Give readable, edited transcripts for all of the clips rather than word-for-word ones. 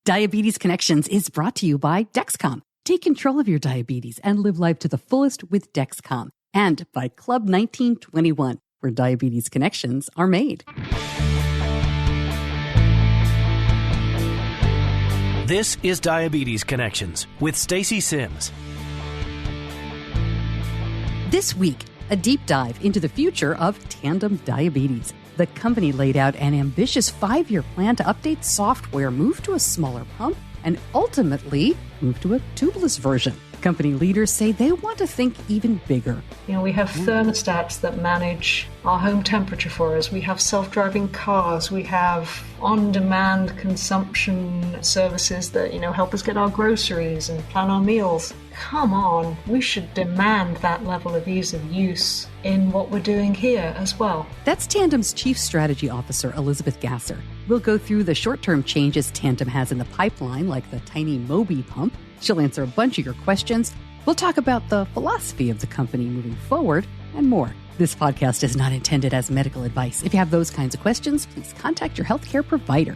Diabetes Connections is brought to you by Dexcom. Take control of your diabetes and live life to the fullest with Dexcom. And by Club 1921, where diabetes connections are made. This is Diabetes Connections with Stacey Simms. This week, a deep dive into the future of Tandem Diabetes. The company laid out an ambitious 5-year plan to update software, move to a smaller pump, and ultimately move to a tubeless version. Company leaders say they want to think even bigger. We have thermostats that manage our home temperature for us. We have self-driving cars. We have on-demand consumption services that, help us get our groceries and plan our meals. Come on, we should demand that level of ease of use in what we're doing here as well. That's Tandem's Chief Strategy Officer, Elizabeth Gasser. We'll go through the short-term changes Tandem has in the pipeline, like the tiny Mobi pump. She'll answer a bunch of your questions. We'll talk about the philosophy of the company moving forward and more. This podcast is not intended as medical advice. If you have those kinds of questions, please contact your healthcare provider.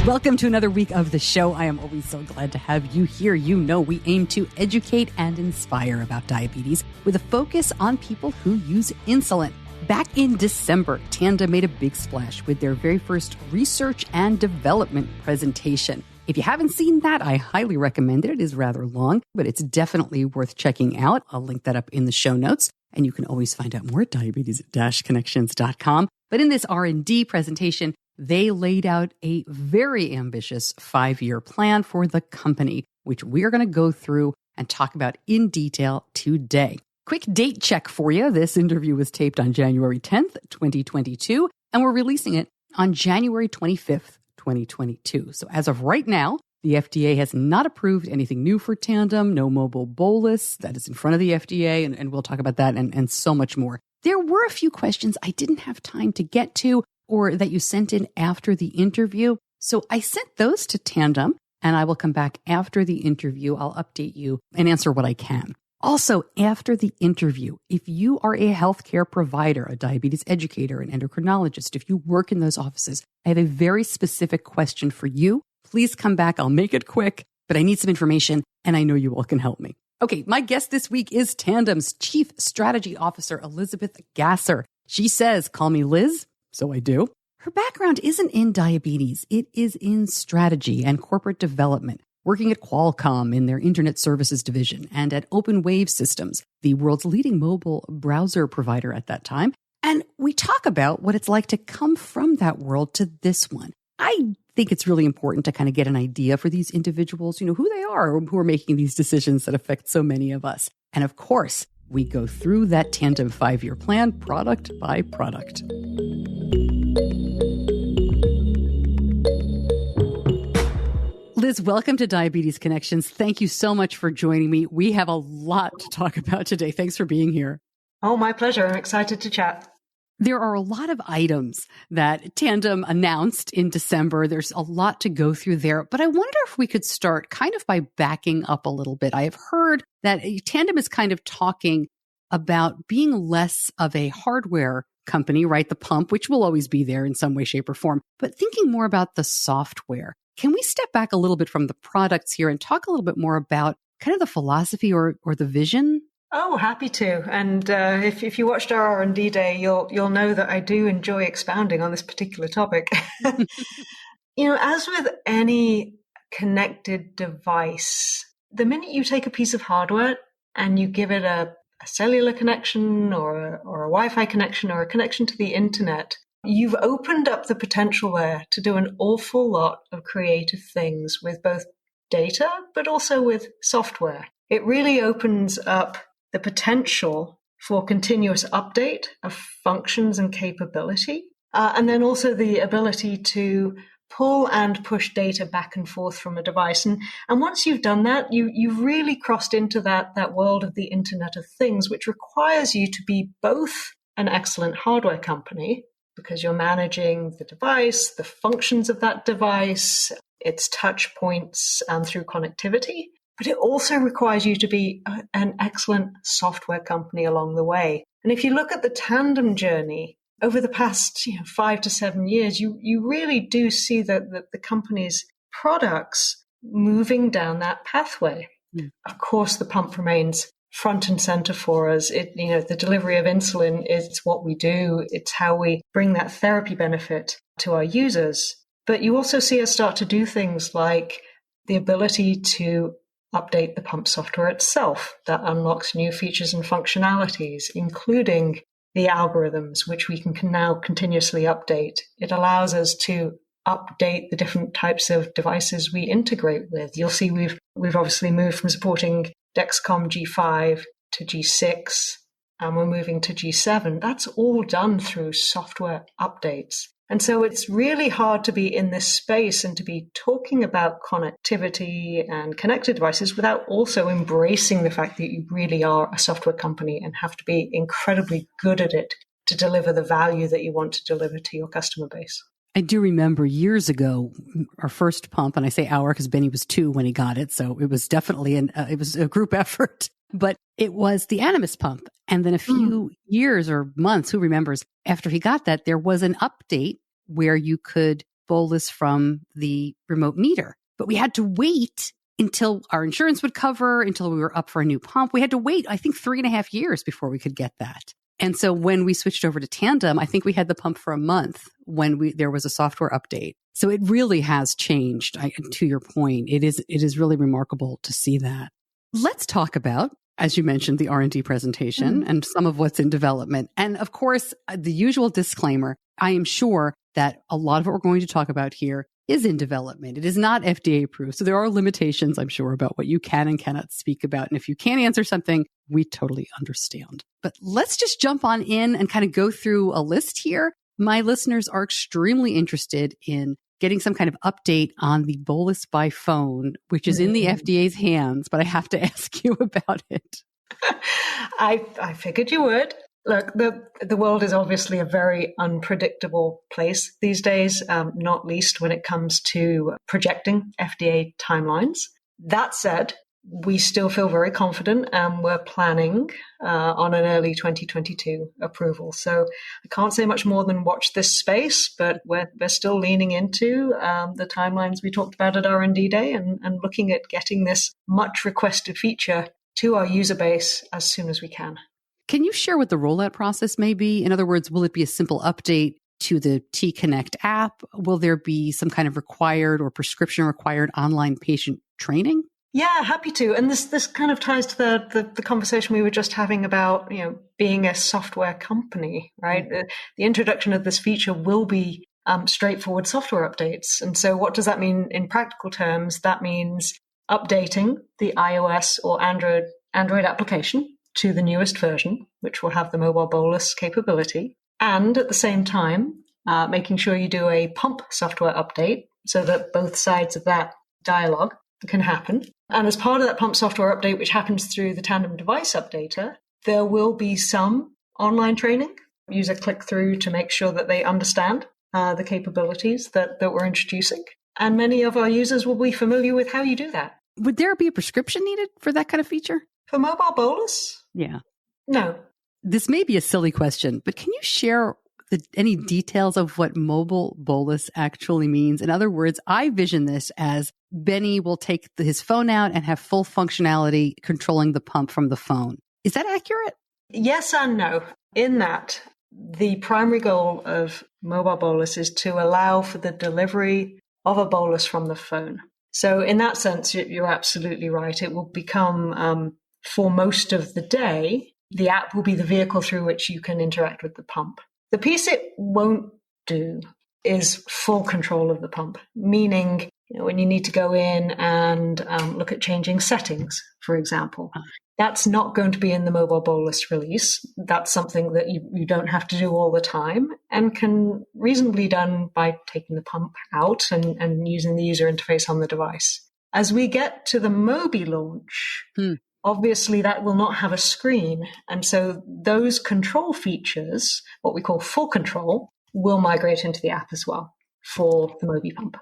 Welcome to another week of the show. I am always so glad to have you here. We aim to educate and inspire about diabetes with a focus on people who use insulin. Back in December, Tandem made a big splash with their very first research and development presentation. If you haven't seen that, I highly recommend it. It is rather long, but it's definitely worth checking out. I'll link that up in the show notes, and you can always find out more at diabetes-connections.com. But in this R&D presentation, they laid out a very ambitious 5-year plan for the company, which we're going to go through and talk about in detail today. Quick date check for you. This interview was taped on January 10th, 2022, and we're releasing it on January 25th, 2022. So as of right now, the FDA has not approved anything new for Tandem, no mobile bolus. That is in front of the FDA, and we'll talk about that and so much more. There were a few questions I didn't have time to get to or that you sent in after the interview. So I sent those to Tandem, and I will come back after the interview. I'll update you and answer what I can. Also, after the interview, if you are a healthcare provider, a diabetes educator, an endocrinologist, if you work in those offices, I have a very specific question for you. Please come back. I'll make it quick, but I need some information, and I know you all can help me. Okay, my guest this week is Tandem's Chief Strategy Officer, Elizabeth Gasser. She says, call me Liz, so I do. Her background isn't in diabetes. It is in strategy and corporate development, working at Qualcomm in their Internet Services division and at Open Wave Systems, the world's leading mobile browser provider at that time. And we talk about what it's like to come from that world to this one. I think it's really important to kind of get an idea for these individuals, who they are, who are making these decisions that affect so many of us. And of course, we go through that Tandem 5-year plan, product by product. Liz, welcome to Diabetes Connections. Thank you so much for joining me. We have a lot to talk about today. Thanks for being here. Oh, my pleasure. I'm excited to chat. There are a lot of items that Tandem announced in December. There's a lot to go through there, but I wonder if we could start kind of by backing up a little bit. I have heard that Tandem is kind of talking about being less of a hardware company, right? The pump, which will always be there in some way, shape, or form, but thinking more about the software. Can we step back a little bit from the products here and talk a little bit more about kind of the philosophy or the vision? Oh, happy to. And if you watched our R&D day, you'll know that I do enjoy expounding on this particular topic. As with any connected device, the minute you take a piece of hardware and you give it a cellular connection or a Wi-Fi connection or a connection to the internet, you've opened up the potential there to do an awful lot of creative things with both data, but also with software. It really opens up the potential for continuous update of functions and capability, and then also the ability to pull and push data back and forth from a device. And once you've done that, you've really crossed into that world of the Internet of Things, which requires you to be both an excellent hardware company, because you're managing the device, the functions of that device, its touch points through connectivity. But it also requires you to be an excellent software company along the way. And if you look at the Tandem journey, over the past 5 to 7 years, you really do see that the company's products moving down that pathway. Mm. Of course, the pump remains front and center for us. The delivery of insulin is what we do. It's how we bring that therapy benefit to our users. But you also see us start to do things like the ability to update the pump software itself. That unlocks new features and functionalities, including the algorithms, which we can now continuously update. It allows us to update the different types of devices we integrate with. You'll see we've obviously moved from supporting Dexcom G5 to G6, and we're moving to G7. That's all done through software updates. And so it's really hard to be in this space and to be talking about connectivity and connected devices without also embracing the fact that you really are a software company and have to be incredibly good at it to deliver the value that you want to deliver to your customer base. I do remember years ago, our first pump, and I say our because Benny was 2 when he got it. So it was definitely it was a group effort, but it was the Animas pump. And then a few years or months, who remembers, after he got that, there was an update where you could bolus from the remote meter. But we had to wait until our insurance would cover, until we were up for a new pump. We had to wait, I think, 3.5 years before we could get that. And so when we switched over to Tandem, I think we had the pump for a month when there was a software update. So it really has changed. To your point, it is really remarkable to see that. Let's talk about, as you mentioned, the R&D presentation and some of what's in development. And of course, the usual disclaimer, I am sure that a lot of what we're going to talk about here is in development. It is not FDA approved. So there are limitations, I'm sure, about what you can and cannot speak about. And if you can't answer something, we totally understand. But let's just jump on in and kind of go through a list here. My listeners are extremely interested in getting some kind of update on the bolus by phone, which is in the FDA's hands, but I have to ask you about it. I figured you would. Look, the world is obviously a very unpredictable place these days, not least when it comes to projecting FDA timelines. That said, we still feel very confident and we're planning on an early 2022 approval. So I can't say much more than watch this space, but we're still leaning into the timelines we talked about at R&D Day and looking at getting this much requested feature to our user base as soon as we can. Can you share what the rollout process may be? In other words, will it be a simple update to the T-Connect app? Will there be some kind of required or prescription required online patient training? Yeah, happy to. And this kind of ties to the conversation we were just having about, being a software company, right? The introduction of this feature will be straightforward software updates. And so what does that mean in practical terms? That means updating the iOS or Android application to the newest version, which will have the mobile bolus capability. And at the same time, making sure you do a pump software update so that both sides of that dialogue can happen. And as part of that pump software update, which happens through the Tandem device updater, there will be some online training. User click through to make sure that they understand the capabilities that we're introducing. And many of our users will be familiar with how you do that. Would there be a prescription needed for that kind of feature? For mobile bolus? Yeah. No. This may be a silly question, but can you share any details of what mobile bolus actually means? In other words, I vision this as Benny will take his phone out and have full functionality controlling the pump from the phone. Is that accurate? Yes and no. In that, the primary goal of mobile bolus is to allow for the delivery of a bolus from the phone. So in that sense, you're absolutely right. It will become, for most of the day, the app will be the vehicle through which you can interact with the pump. The piece it won't do is full control of the pump, meaning when you need to go in and look at changing settings, for example. That's not going to be in the mobile bolus release. That's something that you don't have to do all the time and can reasonably be done by taking the pump out and using the user interface on the device. As we get to the Mobi launch, obviously that will not have a screen. And so those control features, what we call full control, will migrate into the app as well for the Mobi pump.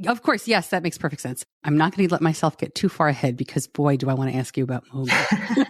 Of course, yes, that makes perfect sense. I'm not going to let myself get too far ahead because, boy, do I want to ask you about Mobi.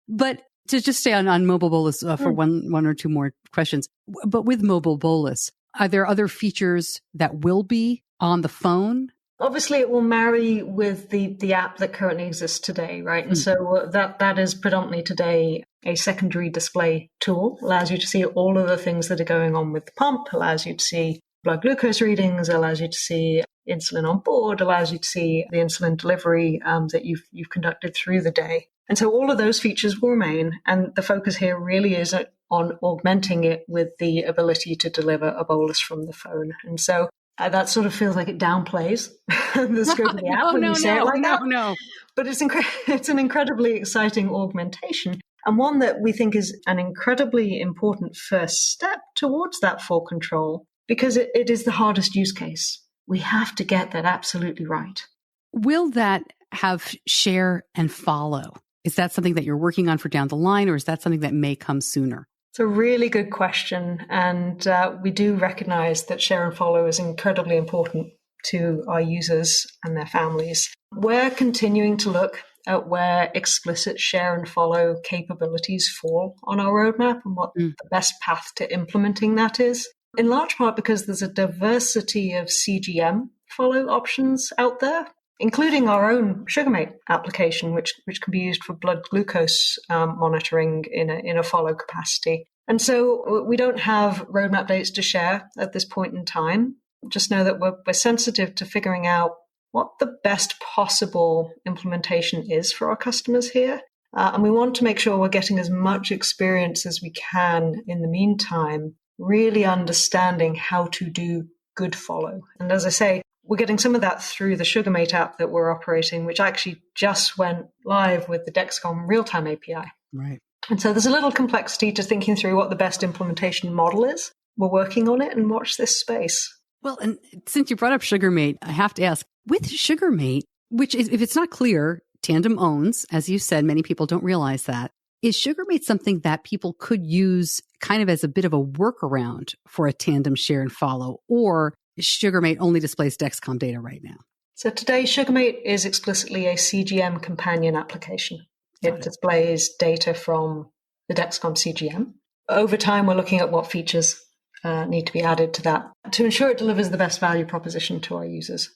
But To just stay on mobile bolus for one or two more questions. But with mobile bolus, are there other features that will be on the phone? Obviously, it will marry with the app that currently exists today, right? And so that is predominantly today a secondary display tool. Allows you to see all of the things that are going on with the pump, allows you to see blood glucose readings, allows you to see insulin on board, allows you to see the insulin delivery that you've conducted through the day. And so all of those features will remain. And the focus here really is on augmenting it with the ability to deliver a bolus from the phone. And so that sort of feels like it downplays the scope of the app when you say it like that. No. But it's an incredibly exciting augmentation, and one that we think is an incredibly important first step towards that full control, because it is the hardest use case. We have to get that absolutely right. Will that have share and follow? Is that something that you're working on for down the line, or is that something that may come sooner? It's a really good question. And we do recognize that share and follow is incredibly important to our users and their families. We're continuing to look at where explicit share and follow capabilities fall on our roadmap and what the best path to implementing that is. In large part because there's a diversity of CGM follow options out there, including our own SugarMate application, which can be used for blood glucose monitoring in a follow capacity. And so we don't have roadmap dates to share at this point in time. Just know that we're sensitive to figuring out what the best possible implementation is for our customers here. And we want to make sure we're getting as much experience as we can in the meantime, really understanding how to do good follow. And as I say, we're getting some of that through the SugarMate app that we're operating, which actually just went live with the Dexcom real-time API. Right. And so there's a little complexity to thinking through what the best implementation model is. We're working on it, and watch this space. Well, and since you brought up SugarMate, I have to ask, with SugarMate, which is, if it's not clear, Tandem owns, as you said, many people don't realize that. Is SugarMate something that people could use kind of as a bit of a workaround for a Tandem share and follow, or SugarMate only displays Dexcom data right now? So today, SugarMate is explicitly a CGM companion application. It displays data from the Dexcom CGM. Over time, we're looking at what features need to be added to that to ensure it delivers the best value proposition to our users.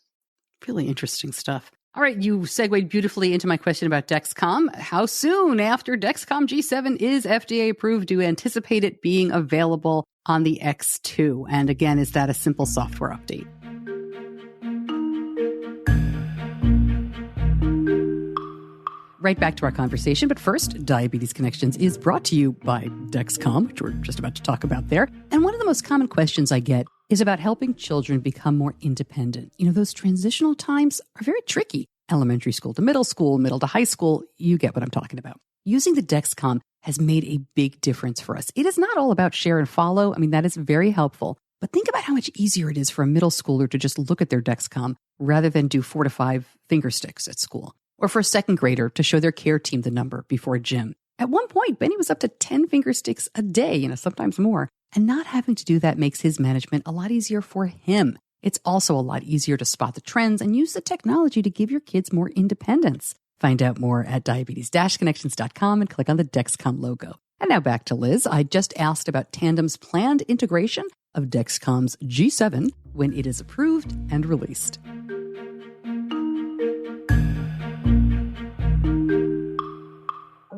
Really interesting stuff. All right, you segued beautifully into my question about Dexcom. How soon after Dexcom G7 is FDA approved do you anticipate it being available on the X2? And again, is that a simple software update? Right back to our conversation. But first, Diabetes Connections is brought to you by Dexcom, which we're just about to talk about there. And one of the most common questions I get is about helping children become more independent. You know, those transitional times are very tricky. Elementary school to middle to high school, you get what I'm talking about. Using the Dexcom has made a big difference for us. It is not all about share and follow. I mean, that is very helpful. But think about how much easier it is for a middle schooler to just look at their Dexcom rather than do 4 to 5 finger sticks at school. Or for a second grader to show their care team the number before gym. At one point, Benny was up to 10 finger sticks a day, sometimes more. And not having to do that makes his management a lot easier for him. It's also a lot easier to spot the trends and use the technology to give your kids more independence. Find out more at diabetes-connections.com and click on the Dexcom logo. And now back to Liz. I just asked about Tandem's planned integration of Dexcom's G7 when it is approved and released.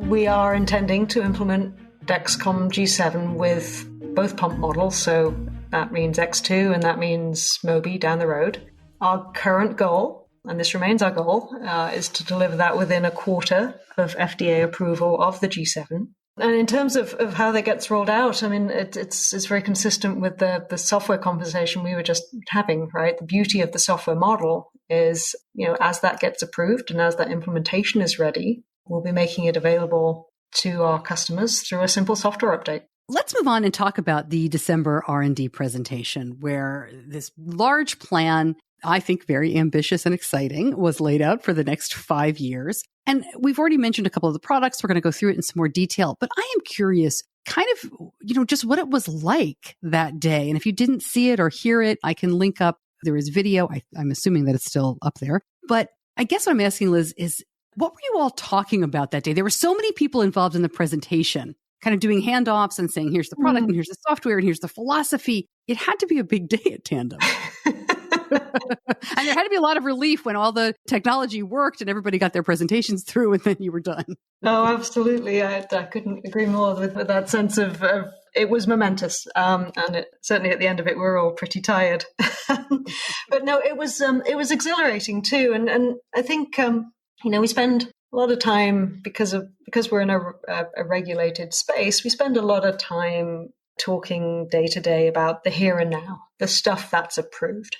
We are intending to implement Dexcom G7 with both pump models, so that means X2 and that means Mobi down the road. Our current goal, and this remains our goal, is to deliver that within a quarter of FDA approval of the G7. And in terms of how that gets rolled out, I mean, it's very consistent with the software conversation we were just having, right? The beauty of the software model is, as that gets approved and as that implementation is ready, we'll be making it available to our customers through a simple software update. Let's move on and talk about the December R&D presentation, where this large plan, I think very ambitious and exciting, was laid out for the next 5 years. And we've already mentioned a couple of the products. We're going to go through it in some more detail. But I am curious kind of, just what it was like that day. And if you didn't see it or hear it, I can link up. There is video. I'm assuming that it's still up there. But I guess what I'm asking, Liz, is What were you all talking about that day? There were so many people involved in the presentation, kind of doing handoffs and saying, here's the product and here's the software and here's the philosophy. It had to be a big day at Tandem. And there had to be a lot of relief when all the technology worked and everybody got their presentations through and then you were done. Oh, absolutely. I couldn't agree more with that sense of it was momentous. And certainly at the end of it, we were all pretty tired. But no, it was exhilarating too. And I think, we spend a lot of time because we're in a regulated space, we spend a lot of time talking day to day about the here and now, the stuff that's approved.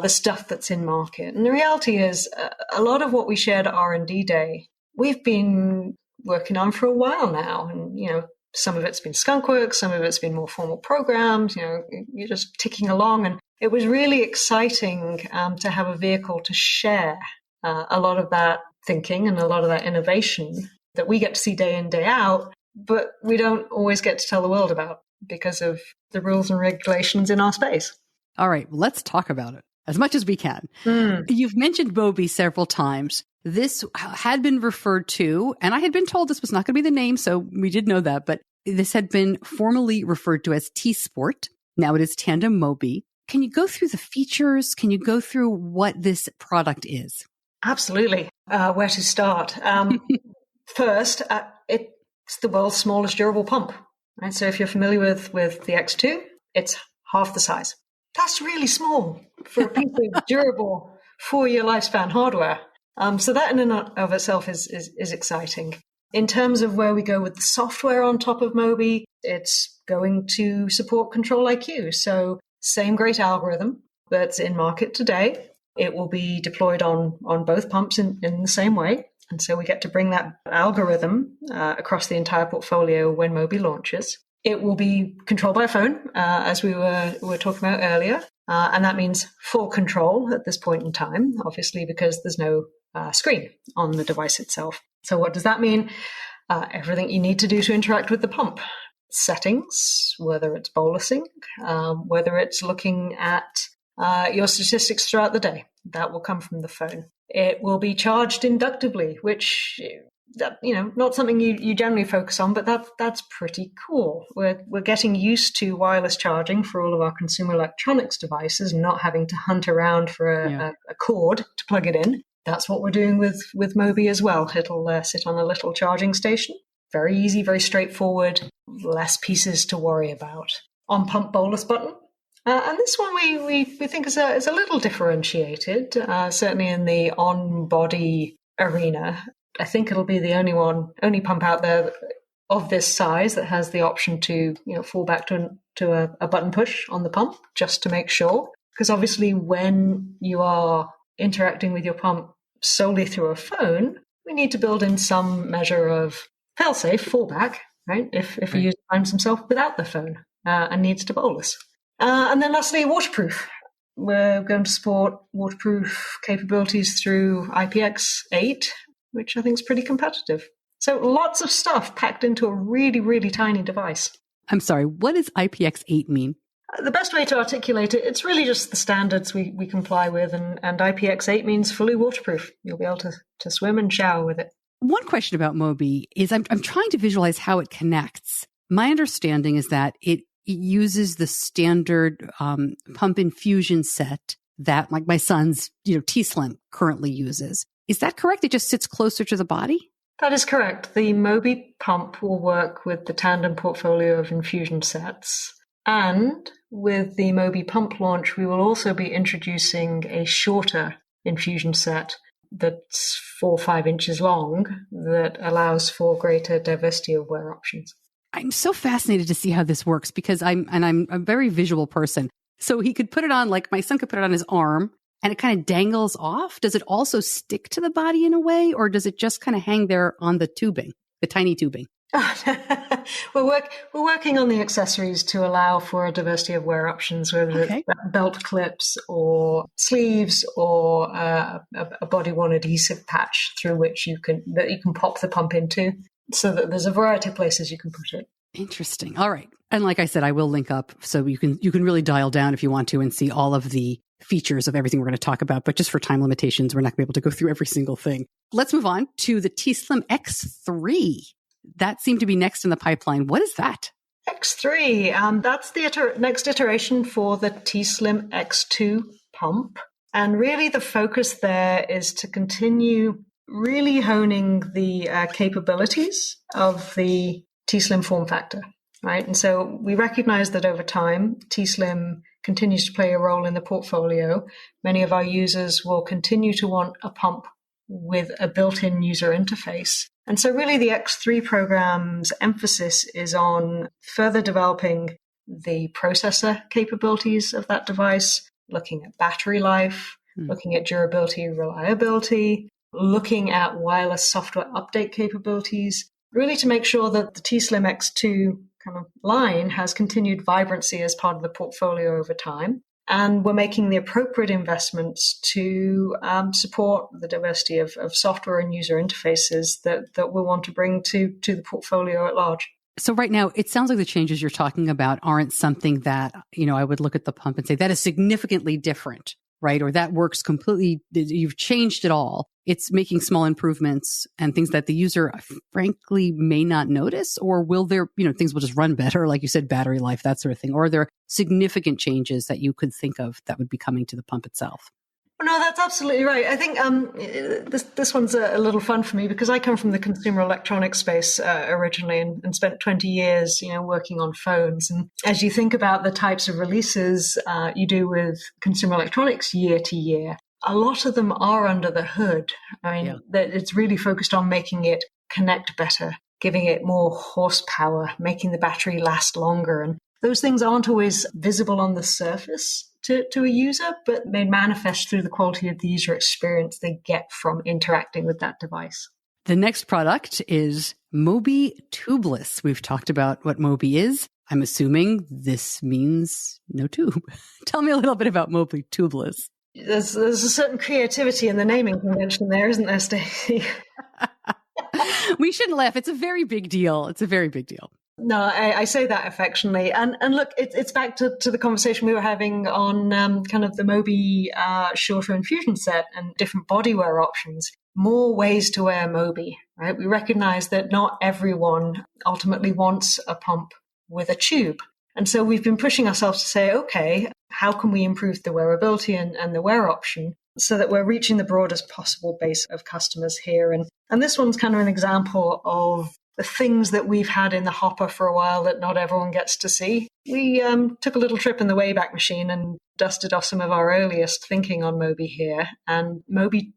The stuff that's in market. And the reality is a lot of what we shared at R&D Day, we've been working on for a while now. And, some of it's been skunk work, some of it's been more formal programs, you're just ticking along. And it was really exciting to have a vehicle to share a lot of that thinking and a lot of that innovation that we get to see day in, day out, but we don't always get to tell the world about because of the rules and regulations in our space. All right, well, let's talk about it as much as we can. You've mentioned Mobi several times. This had been referred to, and I had been told this was not going to be the name, so we did know that, but this had been formally referred to as T-Sport. Now it is Tandem Mobi. Can you go through the features? Can you go through what this product is? Absolutely. Where to start? First, it's the world's smallest durable pump. Right? So if you're familiar with the X2, it's half the size. That's really small for a piece of durable 4-year lifespan hardware. So that in and of itself is exciting. In terms of where we go with the software on top of Mobi, it's going to support Control IQ. So same great algorithm that's in market today. It will be deployed on both pumps in the same way. And so we get to bring that algorithm across the entire portfolio when Mobi launches. It will be controlled by phone, as we were talking about earlier. And that means full control at this point in time, obviously, because there's no screen on the device itself. So what does that mean? Everything you need to do to interact with the pump. Settings, whether it's bolusing, whether it's looking at your statistics throughout the day, that will come from the phone. It will be charged inductively, which not something you generally focus on, but that's pretty cool. We're getting used to wireless charging for all of our consumer electronics devices, not having to hunt around for a cord to plug it in. That's what we're doing with Mobi as well. It'll sit on a little charging station. Very easy, very straightforward, less pieces to worry about. On pump bolus button. And this one we think is a little differentiated, certainly in the on-body arena. I think it'll be the only pump out there of this size that has the option to fall back to a button push on the pump, just to make sure. Because obviously when you are interacting with your pump solely through a phone, we need to build in some measure of fail-safe fallback, right? If a user finds himself without the phone and needs to bolus. And then lastly, waterproof. We're going to support waterproof capabilities through IPX8, which I think is pretty competitive. So lots of stuff packed into a really, really tiny device. I'm sorry, what does IPX8 mean? The best way to articulate it, it's really just the standards we comply with, and IPX8 means fully waterproof. You'll be able to swim and shower with it. One question about Mobi is I'm trying to visualize how it connects. My understanding is that it uses the standard pump infusion set that like my son's T-Slim currently uses. Is that correct? It just sits closer to the body? That is correct. The Mobi pump will work with the Tandem portfolio of infusion sets. And with the Mobi pump launch, we will also be introducing a shorter infusion set that's 4 or 5 inches long that allows for greater diversity of wear options. I'm so fascinated to see how this works because I'm a very visual person. So he could put it on, like my son could put it on his arm and it kind of dangles off. Does it also stick to the body in a way, or does it just kind of hang there on the tubing, the tiny tubing? We're working on the accessories to allow for a diversity of wear options, whether it's belt clips or sleeves or a body-worn adhesive patch through which you can pop the pump into, so that there's a variety of places you can put it. Interesting. All right. And like I said, I will link up so you can really dial down if you want to and see all of the features of everything we're going to talk about. But just for time limitations, we're not going to be able to go through every single thing. Let's move on to the t:slim X3. That seemed to be next in the pipeline. What is that? X3, that's the next iteration for the t:slim X2 pump. And really the focus there is to continue really honing the capabilities of the t:slim form factor, right? And so we recognize that over time, t:slim continues to play a role in the portfolio. Many of our users will continue to want a pump with a built-in user interface. And so really the X3 program's emphasis is on further developing the processor capabilities of that device, looking at battery life, looking at durability, reliability, looking at wireless software update capabilities, really to make sure that the t:slim X2 kind of line has continued vibrancy as part of the portfolio over time. And we're making the appropriate investments to support the diversity of software and user interfaces that we want to bring to the portfolio at large. So right now, it sounds like the changes you're talking about aren't something that, I would look at the pump and say that is significantly different, right? Or that works completely, you've changed it all. It's making small improvements and things that the user, frankly, may not notice, or will there, things will just run better, like you said, battery life, that sort of thing. Or are there significant changes that you could think of that would be coming to the pump itself? No, that's absolutely right. I think this one's a little fun for me because I come from the consumer electronics space originally and spent 20 years, working on phones. And as you think about the types of releases you do with consumer electronics year to year, a lot of them are under the hood. I mean, it's really focused on making it connect better, giving it more horsepower, making the battery last longer. And those things aren't always visible on the surface to a user, but they manifest through the quality of the user experience they get from interacting with that device. The next product is Mobi tubeless. We've talked about what Mobi is. I'm assuming this means no tube. Tell me a little bit about Mobi tubeless. There's a certain creativity in the naming convention there, isn't there, Stacey? We shouldn't laugh. It's a very big deal. It's a very big deal. No, I say that affectionately. And look, it's back to the conversation we were having on kind of the Mobi shorter infusion set and different body wear options. More ways to wear Mobi, right? We recognize that not everyone ultimately wants a pump with a tube. And so we've been pushing ourselves to say, okay, how can we improve the wearability and the wear option so that we're reaching the broadest possible base of customers here? And this one's kind of an example of the things that we've had in the hopper for a while that not everyone gets to see. We took a little trip in the Wayback Machine and dusted off some of our earliest thinking on Mobi here. And Mobi,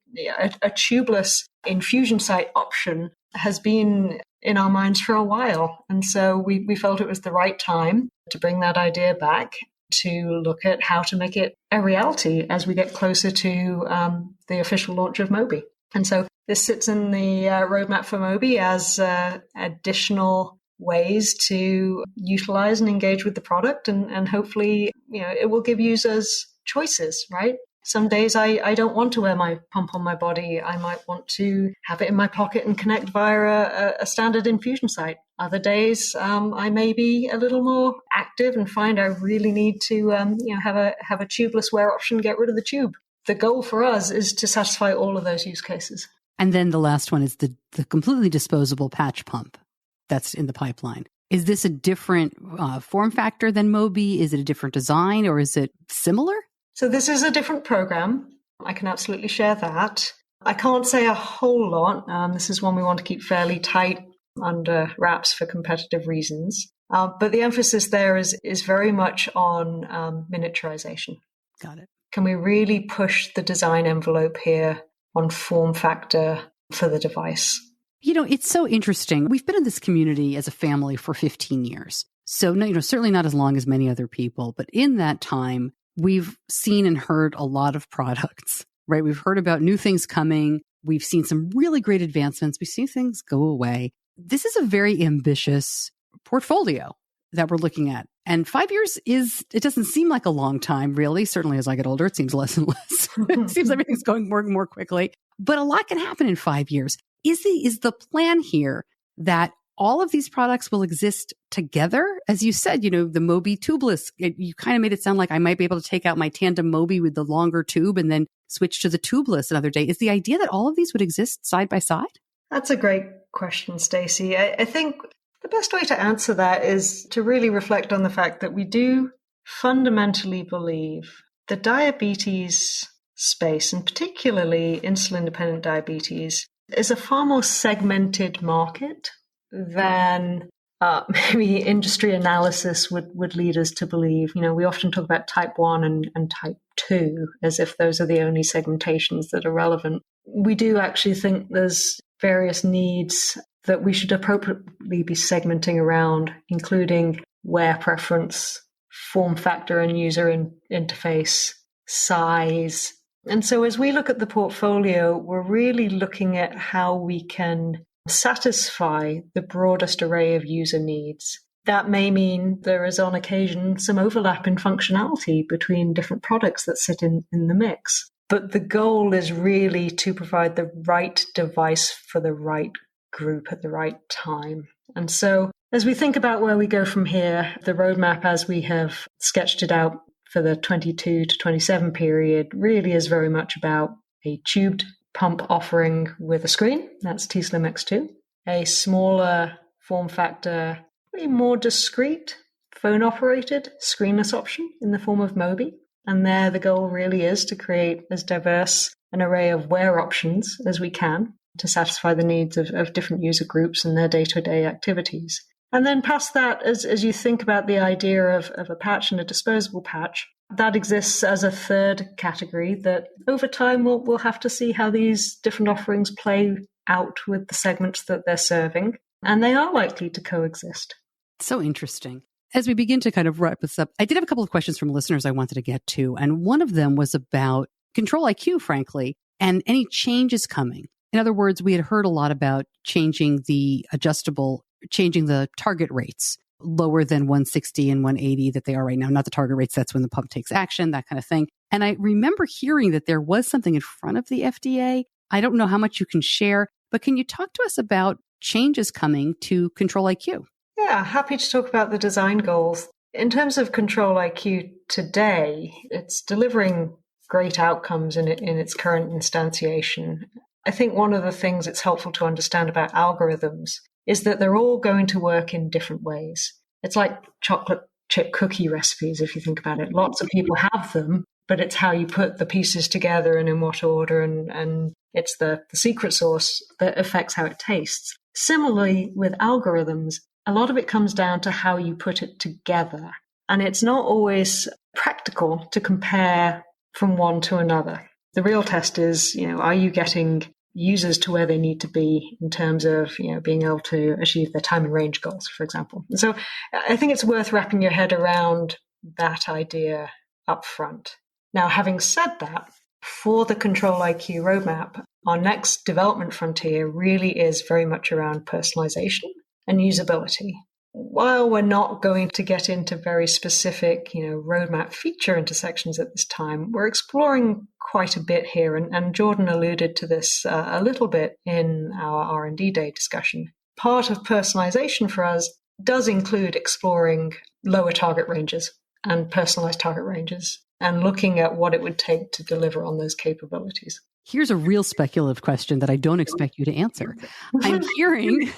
a tubeless infusion site option, has been in our minds for a while. And so we felt it was the right time to bring that idea back, to look at how to make it a reality as we get closer to the official launch of Mobi. And so this sits in the roadmap for Mobi as additional ways to utilize and engage with the product. And hopefully, it will give users choices, right? Some days I don't want to wear my pump on my body. I might want to have it in my pocket and connect via a standard infusion site. Other days, I may be a little more active and find I really need to have a tubeless wear option, get rid of the tube. The goal for us is to satisfy all of those use cases. And then the last one is the completely disposable patch pump that's in the pipeline. Is this a different form factor than Mobi? Is it a different design, or is it similar? So this is a different program. I can absolutely share that. I can't say a whole lot. This is one we want to keep fairly tight under wraps for competitive reasons. But the emphasis there is very much on miniaturization. Got it. Can we really push the design envelope here on form factor for the device? It's so interesting. We've been in this community as a family for 15 years. So, certainly not as long as many other people. But in that time, we've seen and heard a lot of products, right? We've heard about new things coming. We've seen some really great advancements. We've seen things go away. This is a very ambitious portfolio that we're looking at. And 5 years it doesn't seem like a long time, really. Certainly as I get older, it seems less and less. It seems everything's going more and more quickly. But a lot can happen in 5 years. Is the plan here that all of these products will exist together. As you said, the Mobi tubeless, you kind of made it sound like I might be able to take out my Tandem Mobi with the longer tube and then switch to the tubeless another day. Is the idea that all of these would exist side by side? That's a great question, Stacey. I think the best way to answer that is to really reflect on the fact that we do fundamentally believe the diabetes space, and particularly insulin-dependent diabetes, is a far more segmented market than maybe industry analysis would lead us to believe. We often talk about type 1 and type 2 as if those are the only segmentations that are relevant. We do actually think there's various needs that we should appropriately be segmenting around, including wear preference, form factor and user interface, size. And so as we look at the portfolio, we're really looking at how we can satisfy the broadest array of user needs. That may mean there is on occasion some overlap in functionality between different products that sit in the mix. But the goal is really to provide the right device for the right group at the right time. And so as we think about where we go from here, the roadmap as we have sketched it out for the 22 to 27 period really is very much about a tubed pump offering with a screen. That's t:slim X2. A smaller form factor, a more discreet phone-operated screenless option in the form of Mobi. And there the goal really is to create as diverse an array of wear options as we can to satisfy the needs of different user groups and their day-to-day activities. And then past that, as you think about the idea of a patch and a disposable patch, that exists as a third category that over time we'll have to see how these different offerings play out with the segments that they're serving. And they are likely to coexist. So interesting. As we begin to kind of wrap this up, I did have a couple of questions from listeners I wanted to get to. And one of them was about Control-IQ, frankly, and any changes coming. In other words, we had heard a lot about changing the target rates lower than 160 and 180 that they are right now. Not the target rates, that's when the pump takes action, that kind of thing. And I remember hearing that there was something in front of the FDA. I don't know how much you can share, but can you talk to us about changes coming to Control-IQ? Yeah, happy to talk about the design goals. In terms of Control-IQ today, it's delivering great outcomes in its current instantiation. I think one of the things it's helpful to understand about algorithms is that they're all going to work in different ways. It's like chocolate chip cookie recipes, if you think about it. Lots of people have them, but it's how you put the pieces together and in what order, and it's the secret sauce that affects how it tastes. Similarly, with algorithms, a lot of it comes down to how you put it together. And it's not always practical to compare from one to another. The real test is, are you getting users to where they need to be in terms of, being able to achieve their time and range goals, for example. And so I think it's worth wrapping your head around that idea up front. Now, having said that, for the Control-IQ roadmap, our next development frontier really is very much around personalization and usability. While we're not going to get into very specific, roadmap feature intersections at this time, we're exploring quite a bit here. And Jordan alluded to this a little bit in our R&D day discussion. Part of personalization for us does include exploring lower target ranges and personalized target ranges and looking at what it would take to deliver on those capabilities. Here's a real speculative question that I don't expect you to answer. I'm hearing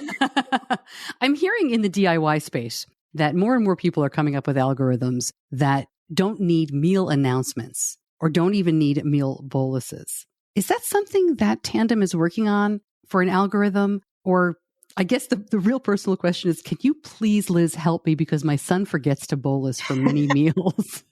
in the DIY space that more and more people are coming up with algorithms that don't need meal announcements or don't even need meal boluses. Is that something that Tandem is working on for an algorithm? Or I guess the real personal question is, can you please, Liz, help me because my son forgets to bolus for many meals.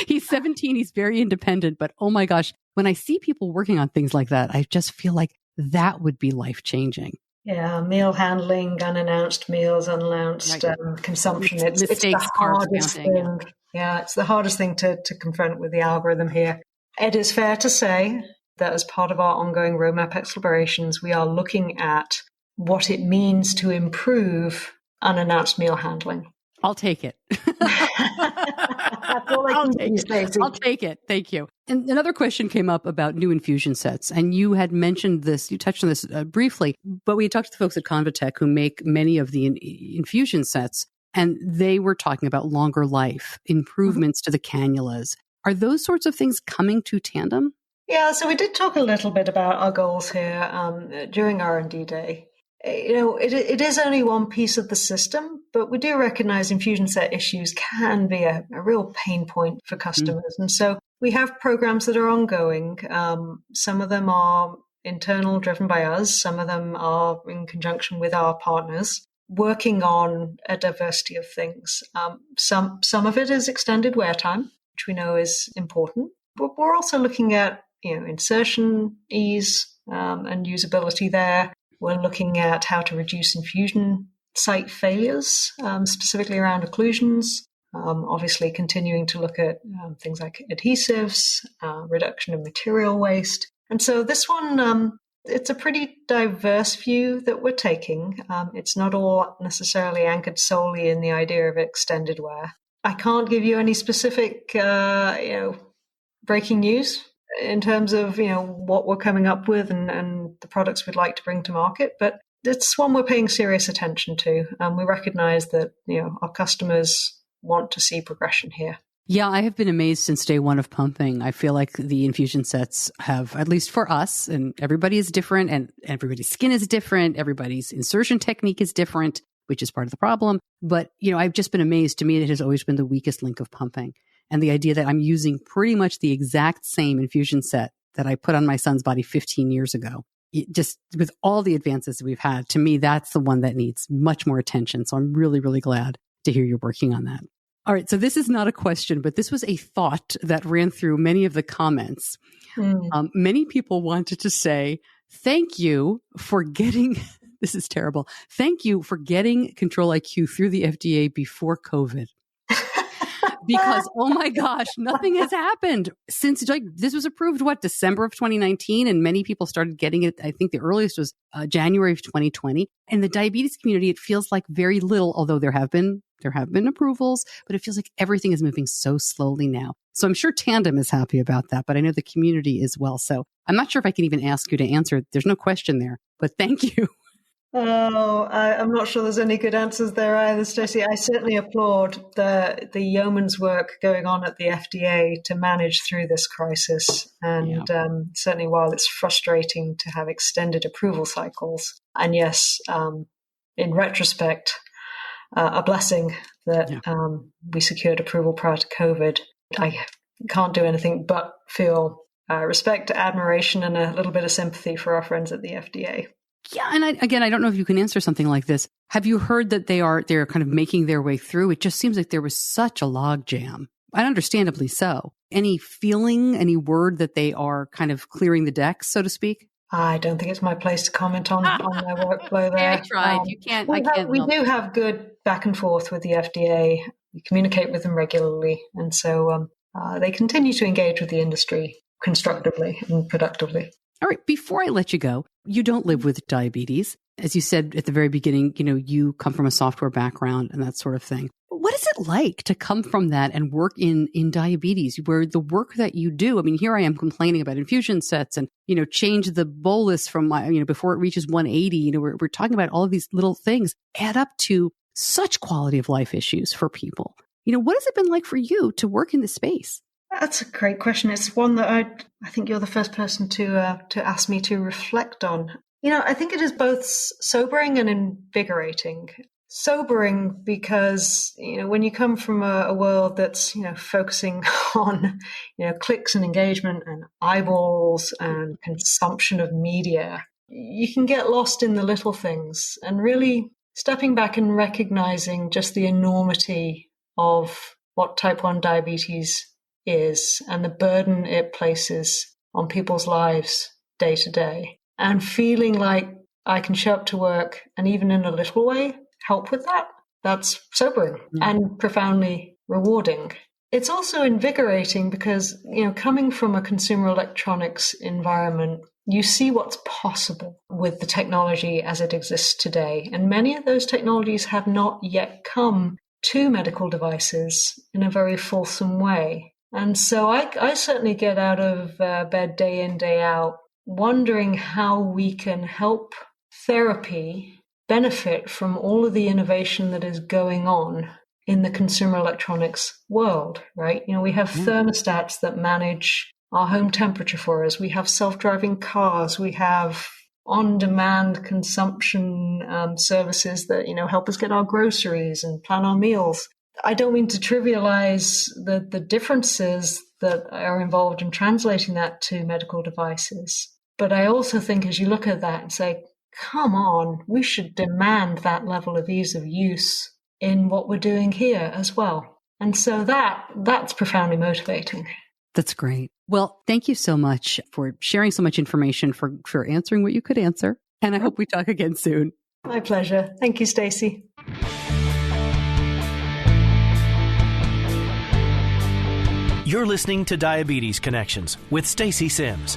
He's 17, he's very independent, but oh my gosh, when I see people working on things like that, I just feel like that would be life-changing. Yeah, meal handling, unannounced meals, unannounced consumption. It's the hardest thing. Yeah, it's the hardest thing to confront with the algorithm here. It is fair to say that as part of our ongoing roadmap explorations, we are looking at what it means to improve unannounced meal handling. I'll take it. That's all I can do, Stacey. I'll take it. Thank you. And another question came up about new infusion sets. And you had mentioned this, you touched on this briefly, but we talked to the folks at Convatec who make many of the infusion sets, and they were talking about longer life, improvements to the cannulas. Are those sorts of things coming to Tandem? Yeah, so we did talk a little bit about our goals here during R&D Day. It is only one piece of the system, but we do recognize infusion set issues can be a real pain point for customers. And so we have programs that are ongoing. Some of them are internal, driven by us. Some of them are in conjunction with our partners, working on a diversity of things. Some of it is extended wear time, which we know is important. But we're also looking at insertion ease and usability there. We're looking at how to reduce infusion site failures, specifically around occlusions. Obviously, continuing to look at things like adhesives, reduction of material waste. And so this one, it's a pretty diverse view that we're taking. It's not all necessarily anchored solely in the idea of extended wear. I can't give you any specific, breaking news in terms of, what we're coming up with and the products we'd like to bring to market. But it's one we're paying serious attention to. We recognize that, our customers want to see progression here. Yeah, I have been amazed since day one of pumping. I feel like the infusion sets have, at least for us, and everybody is different and everybody's skin is different. Everybody's insertion technique is different, which is part of the problem. But, I've just been amazed. To me, it has always been the weakest link of pumping. And the idea that I'm using pretty much the exact same infusion set that I put on my son's body 15 years ago, just with all the advances that we've had, to me, that's the one that needs much more attention. So I'm really, really glad to hear you're working on that. All right. So this is not a question, but this was a thought that ran through many of the comments. Many people wanted to say, thank you for getting, this is terrible. Thank you for getting Control-IQ through the FDA before COVID. Because, oh my gosh, nothing has happened since this was approved, December of 2019. And many people started getting it. I think the earliest was January of 2020. In the diabetes community, it feels like very little, although there have been approvals, but it feels like everything is moving so slowly now. So I'm sure Tandem is happy about that, but I know the community is well. So I'm not sure if I can even ask you to answer. There's no question there, but thank you. Oh, I'm not sure there's any good answers there either, Stacey. I certainly applaud the yeoman's work going on at the FDA to manage through this crisis. And certainly while it's frustrating to have extended approval cycles, and yes, in retrospect, a blessing that we secured approval prior to COVID, I can't do anything but feel respect, admiration, and a little bit of sympathy for our friends at the FDA. Yeah. And I don't know if you can answer something like this. Have you heard that they're kind of making their way through? It just seems like there was such a log jam, and understandably so. Any feeling, any word that they are kind of clearing the decks, so to speak? I don't think it's my place to comment on their workflow there. I tried. You can't. We do have good back and forth with the FDA. We communicate with them regularly. And so they continue to engage with the industry constructively and productively. All right. Before I let you go, you don't live with diabetes. As you said at the very beginning, you come from a software background and that sort of thing. What is it like to come from that and work in diabetes, where the work that you do? I mean, here I am complaining about infusion sets and, change the bolus from before it reaches 180. We're talking about all of these little things add up to such quality of life issues for people. What has it been like for you to work in this space? That's a great question. It's one that I think you're the first person to ask me to reflect on. I think it is both sobering and invigorating. Sobering because, when you come from a world that's, focusing on, clicks and engagement and eyeballs and consumption of media, you can get lost in the little things, and really stepping back and recognizing just the enormity of what type 1 diabetes is and the burden it places on people's lives day to day, and feeling like I can show up to work and even in a little way help with that. That's sobering and profoundly rewarding. It's also invigorating because, coming from a consumer electronics environment, you see what's possible with the technology as it exists today. And many of those technologies have not yet come to medical devices in a very fulsome way. And so I certainly get out of bed day in, day out, wondering how we can help therapy benefit from all of the innovation that is going on in the consumer electronics world, right? We have thermostats that manage our home temperature for us. We have self-driving cars. We have on-demand consumption services that, help us get our groceries and plan our meals. I don't mean to trivialize the differences that are involved in translating that to medical devices. But I also think as you look at that and say, come on, we should demand that level of ease of use in what we're doing here as well. And so that's profoundly motivating. That's great. Well, thank you so much for sharing so much information, for answering what you could answer. And I hope we talk again soon. My pleasure. Thank you, Stacey. You're listening to Diabetes Connections with Stacey Simms.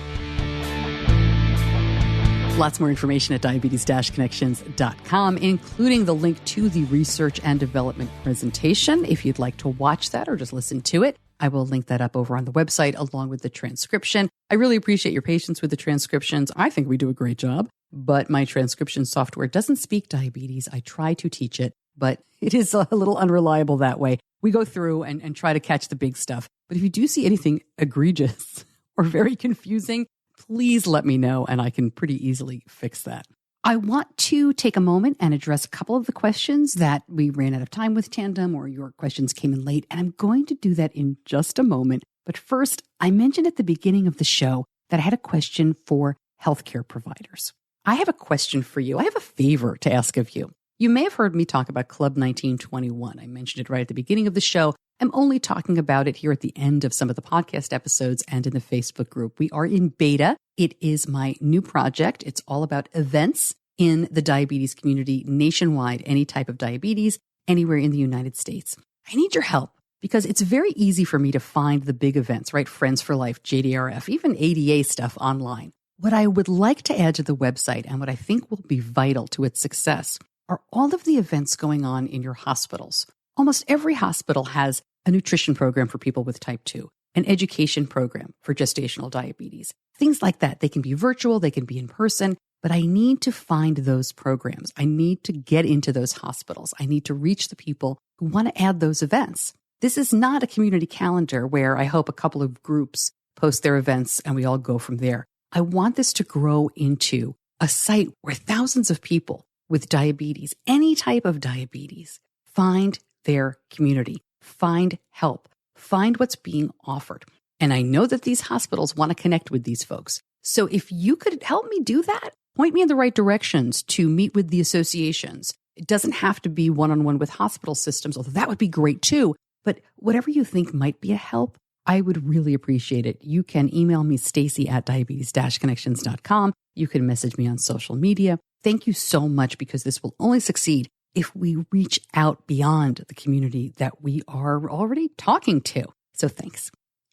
Lots more information at diabetes-connections.com, including the link to the research and development presentation. If you'd like to watch that or just listen to it, I will link that up over on the website along with the transcription. I really appreciate your patience with the transcriptions. I think we do a great job, but my transcription software doesn't speak diabetes. I try to teach it, but it is a little unreliable that way. We go through and try to catch the big stuff. But if you do see anything egregious or very confusing, please let me know, and I can pretty easily fix that. I want to take a moment and address a couple of the questions that we ran out of time with Tandem, or your questions came in late, and I'm going to do that in just a moment. But first, I mentioned at the beginning of the show that I had a question for healthcare providers. I have a question for you. I have a favor to ask of you. You may have heard me talk about Club 1921. I mentioned it right at the beginning of the show. I'm only talking about it here at the end of some of the podcast episodes and in the Facebook group. We are in beta. It is my new project. It's all about events in the diabetes community nationwide, any type of diabetes, anywhere in the United States. I need your help because it's very easy for me to find the big events, right? Friends for Life, JDRF, even ADA stuff online. What I would like to add to the website and what I think will be vital to its success are all of the events going on in your hospitals. Almost every hospital has a nutrition program for people with type 2, an education program for gestational diabetes, things like that. They can be virtual, they can be in person, but I need to find those programs. I need to get into those hospitals. I need to reach the people who want to add those events. This is not a community calendar where I hope a couple of groups post their events and we all go from there. I want this to grow into a site where thousands of people with diabetes, any type of diabetes, find their community, find help, find what's being offered. And I know that these hospitals want to connect with these folks. So if you could help me do that, point me in the right directions to meet with the associations. It doesn't have to be one-on-one with hospital systems, although that would be great too. But whatever you think might be a help, I would really appreciate it. You can email me, Stacey at diabetes-connections.com. You can message me on social media. Thank you so much, because this will only succeed if we reach out beyond the community that we are already talking to. So thanks.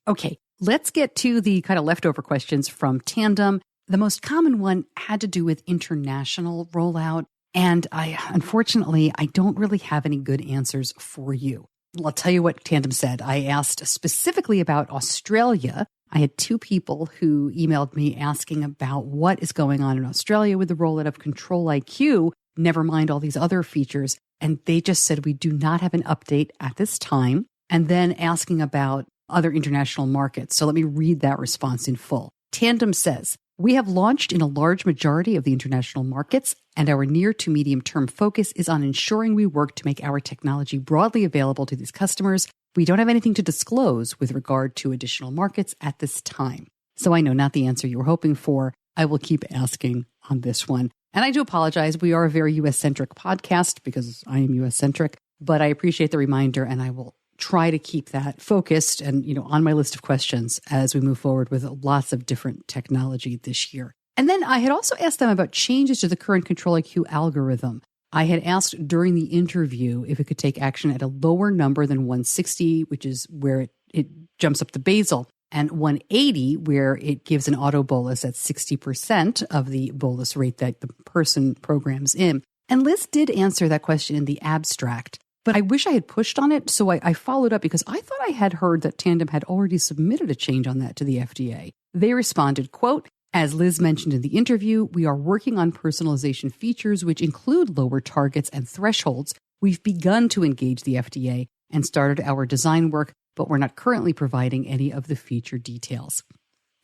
Okay, let's get to the kind of leftover questions from Tandem. The most common one had to do with international rollout. And unfortunately, I don't really have any good answers for you. I'll tell you what Tandem said. I asked specifically about Australia. I had two people who emailed me asking about what is going on in Australia with the rollout of Control IQ, never mind all these other features. And they just said, we do not have an update at this time. And then asking about other international markets. So let me read that response in full. Tandem says, we have launched in a large majority of the international markets, and our near to medium term focus is on ensuring we work to make our technology broadly available to these customers. We don't have anything to disclose with regard to additional markets at this time. So I know not the answer you were hoping for. I will keep asking on this one. And I do apologize. We are a very US-centric podcast because I am US-centric, but I appreciate the reminder, and I will try to keep that focused and, on my list of questions as we move forward with lots of different technology this year. And then I had also asked them about changes to the current Control IQ algorithm. I had asked during the interview if it could take action at a lower number than 160, which is where it jumps up the basal, and 180, where it gives an auto bolus at 60% of the bolus rate that the person programs in. And Liz did answer that question in the abstract. But I wish I had pushed on it, so I followed up because I thought I had heard that Tandem had already submitted a change on that to the FDA. They responded, quote, "As Liz mentioned in the interview, we are working on personalization features which include lower targets and thresholds. We've begun to engage the FDA and started our design work, but we're not currently providing any of the feature details."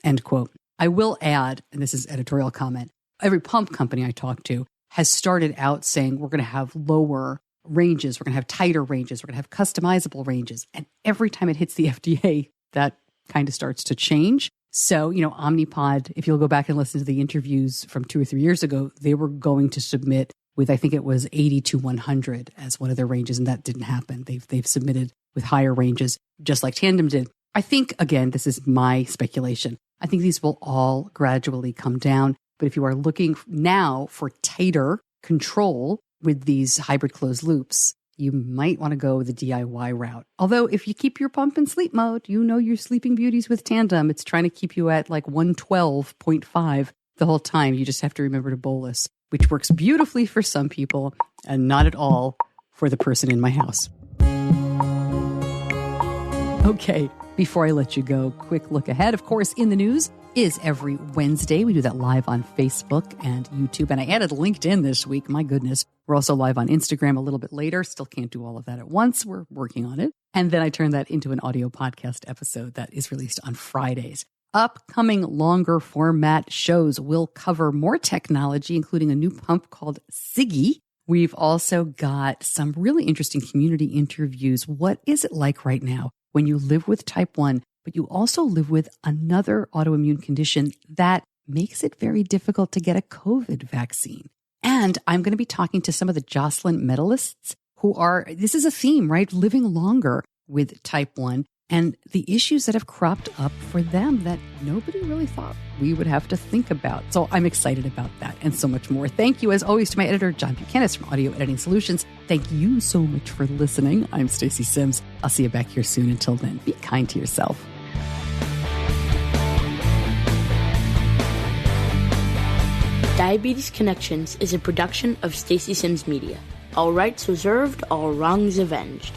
End quote. I will add, and this is editorial comment, every pump company I talk to has started out saying we're going to have lower ranges, we're going to have tighter ranges, we're going to have customizable ranges. And every time it hits the FDA, that kind of starts to change. So, Omnipod, if you'll go back and listen to the interviews from 2 or 3 years ago, they were going to submit with, I think it was 80 to 100 as one of their ranges, and that didn't happen. They've submitted with higher ranges, just like Tandem did. I think, again, this is my speculation. I think these will all gradually come down. But if you are looking now for tighter control with these hybrid closed loops, you might want to go the DIY route. Although if you keep your pump in sleep mode, your sleeping beauties with Tandem, it's trying to keep you at like 112.5 the whole time. You just have to remember to bolus, which works beautifully for some people and not at all for the person in my house. Okay, before I let you go, quick look ahead. Of course, In the News is every Wednesday. We do that live on Facebook and YouTube. And I added LinkedIn this week. My goodness. We're also live on Instagram a little bit later. Still can't do all of that at once. We're working on it. And then I turn that into an audio podcast episode that is released on Fridays. Upcoming longer format shows will cover more technology, including a new pump called Siggy. We've also got some really interesting community interviews. What is it like right now when you live with type 1, but you also live with another autoimmune condition that makes it very difficult to get a COVID vaccine? And I'm going to be talking to some of the Jocelyn medalists who are, this is a theme, right? Living longer with type 1 and the issues that have cropped up for them that nobody really thought we would have to think about. So I'm excited about that and so much more. Thank you, as always, to my editor, John Buchanan from Audio Editing Solutions. Thank you so much for listening. I'm Stacey Simms. I'll see you back here soon. Until then, be kind to yourself. Diabetes Connections is a production of Stacey Simms Media. All rights reserved, all wrongs avenged.